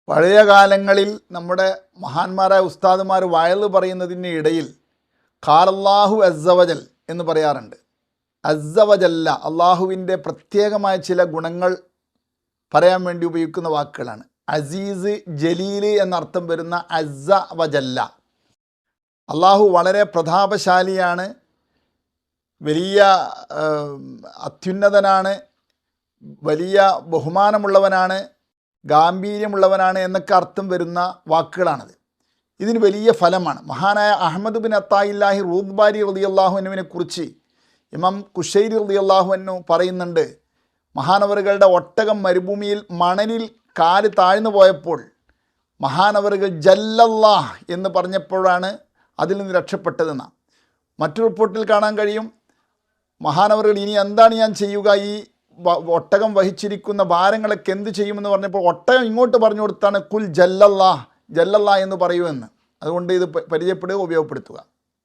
പഴയ കാലങ്ങളിൽ നമ്മുടെ മഹാന്മാരായ ഉസ്താദുമാർ വയല് പറയുന്നതിന് ഇടയിൽ ഖാലല്ലാഹു അസ്സവജൽ എന്ന് പറയാറുണ്ട്. അസ്സവജല്ല, അള്ളാഹുവിൻ്റെ പ്രത്യേകമായ ചില ഗുണങ്ങൾ പറയാൻ വേണ്ടി ഉപയോഗിക്കുന്ന വാക്കുകളാണ്. അസീസ്, ജലീല് എന്നർത്ഥം വരുന്ന അസ്സ വജല്ല. അള്ളാഹു വളരെ പ്രതാപശാലിയാണ്, വലിയ അത്യുന്നതനാണ്, വലിയ ബഹുമാനമുള്ളവനാണ്, ഗാംഭീര്യമുള്ളവനാണ് എന്നൊക്കെ അർത്ഥം വരുന്ന വാക്കുകളാണത്. ഇതിന് വലിയ ഫലമാണ്. മഹാനായ അഹ്മദ് ബിൻ അത്തായില്ലാഹി റൂദ്ബാരി റളിയല്ലാഹു അൻഹുവിനെ കുറിച്ച് ഇമാം കുശൈരി റളിയല്ലാഹു അൻഹു പറയുന്നുണ്ട്, മഹാനവറുകളുടെ ഒട്ടകം മരുഭൂമിയിൽ മണലിൽ കാല് താഴ്ന്നു പോയപ്പോൾ മഹാനവറുകൾ ജല്ലല്ലാഹ് എന്ന് പറഞ്ഞപ്പോഴാണ് അതിൽ നിന്ന് രക്ഷപ്പെട്ടതെന്നാണ്. മറ്റൊരു റിപ്പോർട്ടിൽ കാണാൻ കഴിയും, മഹാനവറുകൾ ഇനി എന്താണ് ഞാൻ ചെയ്യുക, ഈ ഒട്ടകം വഹിച്ചിരിക്കുന്ന ഭാരങ്ങളൊക്കെ എന്ത് ചെയ്യുമെന്ന് പറഞ്ഞപ്പോൾ ഒട്ടകം ഇങ്ങോട്ട് പറഞ്ഞു കൊടുത്താണ് കുൽ ജല്ലല്ലാഹ്, ജല്ലല്ലാഹ് എന്ന് പറയുമെന്ന്. അതുകൊണ്ട് ഇത് പരിചയപ്പെടുക, ഉപയോഗപ്പെടുത്തുക.